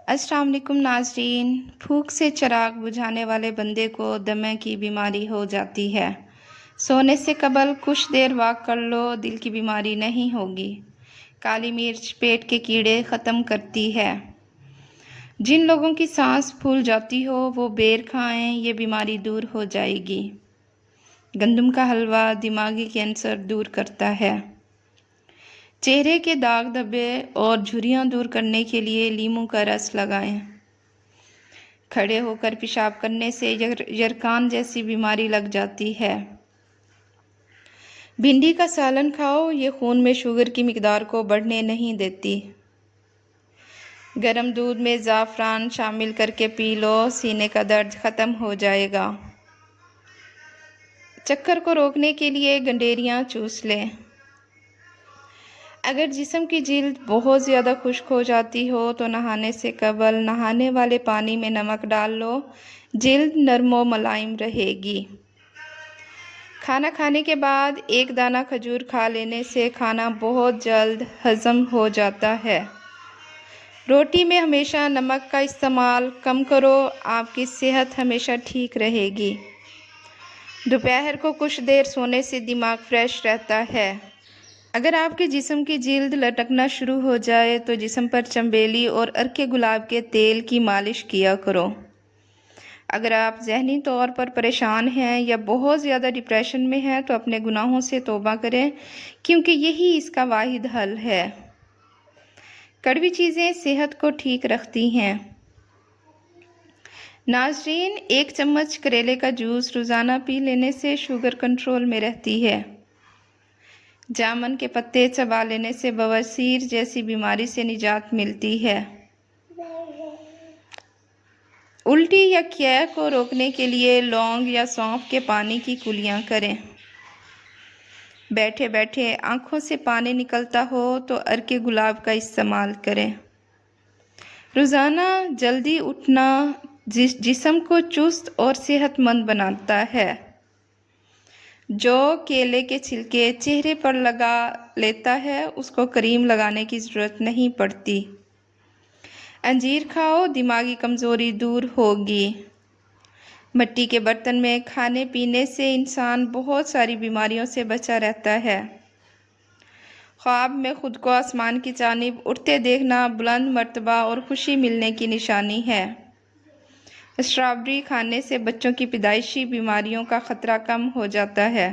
अस्सलाम वालेकुम नाज़रीन। भूख से चिराग बुझाने वाले बंदे को दमे की बीमारी हो जाती है। सोने से कबल कुछ देर वॉक कर लो, दिल की बीमारी नहीं होगी। काली मिर्च पेट के कीड़े ख़त्म करती है। जिन लोगों की सांस फूल जाती हो वो बेर खाएं, ये बीमारी दूर हो जाएगी। गंदम का हलवा दिमागी कैंसर दूर करता है। चेहरे के दाग धब्बे और झुर्रियाँ दूर करने के लिए लीमू का रस लगाएं। खड़े होकर पेशाब करने से यरकान जैसी बीमारी लग जाती है। भिंडी का सालन खाओ, ये खून में शुगर की मिकदार को बढ़ने नहीं देती। गर्म दूध में ज़ाफ़रान शामिल करके पी लो, सीने का दर्द ख़त्म हो जाएगा। चक्कर को रोकने के लिए गंडेरियाँ चूस लें। अगर जिस्म की जिल्द बहुत ज़्यादा खुश्क हो जाती हो तो नहाने से कबल नहाने वाले पानी में नमक डाल लो, जिल्द नरम व मुलायम रहेगी। खाना खाने के बाद एक दाना खजूर खा लेने से खाना बहुत जल्द हज़म हो जाता है। रोटी में हमेशा नमक का इस्तेमाल कम करो, आपकी सेहत हमेशा ठीक रहेगी। दोपहर को कुछ देर सोने से दिमाग फ्रेश रहता है। अगर आपके जिस्म की जिल्द लटकना शुरू हो जाए तो जिस्म पर चंबेली और अर्के गुलाब के तेल की मालिश किया करो। अगर आप ज़हनी तौर पर परेशान हैं या बहुत ज़्यादा डिप्रेशन में हैं तो अपने गुनाहों से तौबा करें, क्योंकि यही इसका वाहिद हल है। कड़वी चीज़ें सेहत को ठीक रखती हैं। नाज़रीन, 1 चम्मच करेले का जूस रोज़ाना पी लेने से शुगर कंट्रोल में रहती है। जामुन के पत्ते चबा लेने से बवासीर जैसी बीमारी से निजात मिलती है। उल्टी या क़ै को रोकने के लिए लौंग या सौंफ के पानी की कुलियाँ करें। बैठे बैठे आँखों से पानी निकलता हो तो अर्के गुलाब का इस्तेमाल करें। रोज़ाना जल्दी उठना जिस्म को चुस्त और सेहतमंद बनाता है। जो केले के छिलके चेहरे पर लगा लेता है उसको क्रीम लगाने की ज़रूरत नहीं पड़ती। अंजीर खाओ, दिमागी कमज़ोरी दूर होगी। मिट्टी के बर्तन में खाने पीने से इंसान बहुत सारी बीमारियों से बचा रहता है। ख्वाब में खुद को आसमान की जानिब उड़ते देखना बुलंद मर्तबा और खुशी मिलने की निशानी है। स्ट्रॉबेरी खाने से बच्चों की पैदाइशी बीमारियों का ख़तरा कम हो जाता है।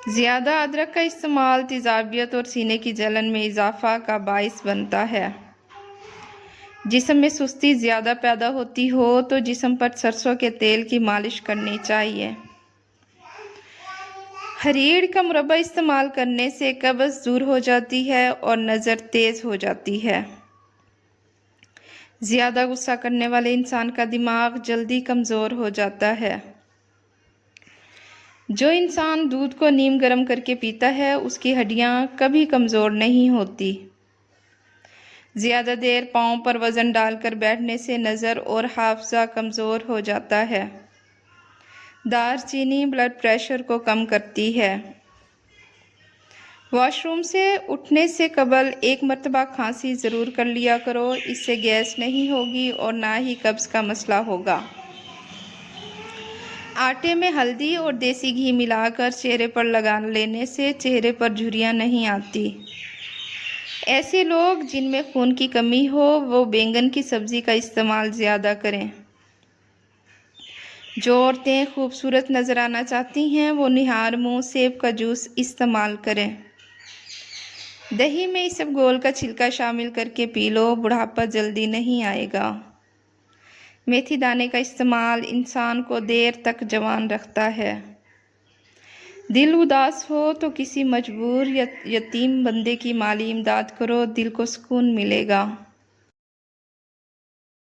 ज़्यादा अदरक का इस्तेमाल तेज़ाबियत और सीने की जलन में इजाफ़ा का बाइस बनता है। जिस्म में सुस्ती ज़्यादा पैदा होती हो तो जिस्म पर सरसों के तेल की मालिश करनी चाहिए। हरीड़ का मुरब्बा इस्तेमाल करने से कब्ज़ दूर हो जाती है और नज़र तेज़ हो जाती है। ज़्यादा गुस्सा करने वाले इंसान का दिमाग जल्दी कमज़ोर हो जाता है। जो इंसान दूध को नीम गर्म करके पीता है उसकी हड्डियाँ कभी कमज़ोर नहीं होती। ज़्यादा देर पाँव पर वज़न डालकर बैठने से नज़र और हाफ़ज़ा कमज़ोर हो जाता है। दालचीनी ब्लड प्रेशर को कम करती है। वॉशरूम से उठने से कबल 1 मरतबा खांसी ज़रूर कर लिया करो, इससे गैस नहीं होगी और ना ही कब्ज़ का मसला होगा। आटे में हल्दी और देसी घी मिलाकर चेहरे पर लगा लेने से चेहरे पर झुर्रियाँ नहीं आती। ऐसे लोग जिनमें खून की कमी हो वो बैंगन की सब्ज़ी का इस्तेमाल ज़्यादा करें। जो औरतें खूबसूरत नज़र आना चाहती हैं वो निहार मुँह सेब का जूस इस्तेमाल करें। दही में इसबगोल का छिलका शामिल करके पी लो, बुढ़ापा जल्दी नहीं आएगा। मेथी दाने का इस्तेमाल इंसान को देर तक जवान रखता है। दिल उदास हो तो किसी मजबूर या यतीम बंदे की माली इमदाद करो, दिल को सुकून मिलेगा।